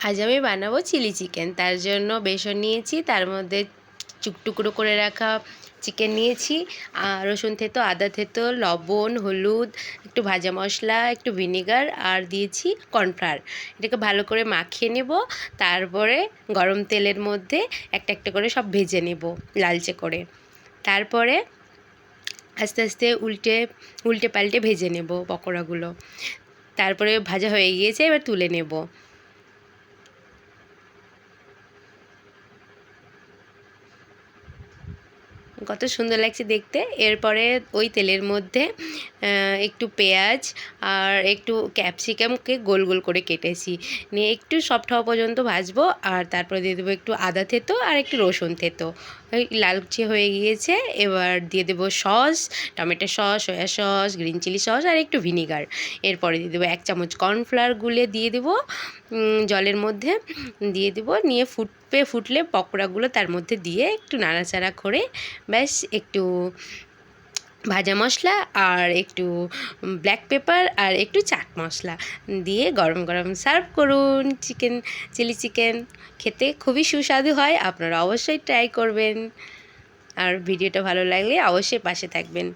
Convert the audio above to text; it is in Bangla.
আজ আমি বানাবো চিলি চিকেন। তার জন্য বেসন নিয়েছি, তার মধ্যে টুকরো করে রাখা চিকেন নিয়েছি, রসুন থেতো, আদা থেতো, লবণ, হলুদ, একটু ভাজা মশলা, একটু ভিনেগার আর দিয়েছি কর্নফ্লাওয়ার। এটাকে ভালো করে মাখিয়ে নেব। তারপরে গরম তেলের মধ্যে একটা একটা করে সব ভেজে নেব লালচে করে। তারপরে আস্তে আস্তে উল্টে উল্টে পাল্টে ভেজে নেব পকোড়াগুলো। তারপরে ভাজা হয়ে গিয়েছে, এবার তুলে নেব। কত সুন্দর লাগছে দেখতে। এরপরে ওই তেলের মধ্যে একটু পেঁয়াজ আর একটু ক্যাপসিকামকে গোল গোল করে কেটেছি, নিয়ে একটু সফট হওয়া পর্যন্ত ভাজবো। আর তারপরে দিয়ে দেবো একটু আদা থেতো আর একটু রসুন থেতো। ওই লালচে হয়ে গিয়েছে, এবার দিয়ে দেবো sauce, tomato sauce, soya sauce, green chilli sauce আর একটু ভিনিগার। এরপরে দিয়ে দেবো 1 চামচ কর্নফ্লাওয়ার গুলে দিয়ে দেবো জলের মধ্যে দিয়ে দেবো, নিয়ে ফুটলে পকোড়াগুলো তার মধ্যে দিয়ে একটু নাড়াচাড়া করে ব্যাস একটু ভাজা মশলা আর একটু ব্ল্যাক পেপার আর একটু চাট মশলা দিয়ে গরম গরম সার্ভ করুন চিলি চিকেন। খেতে খুবই সুস্বাদু হয়, আপনারা অবশ্যই ট্রাই করবেন। আর ভিডিওটা ভালো লাগলে অবশ্যই পাশে থাকবেন।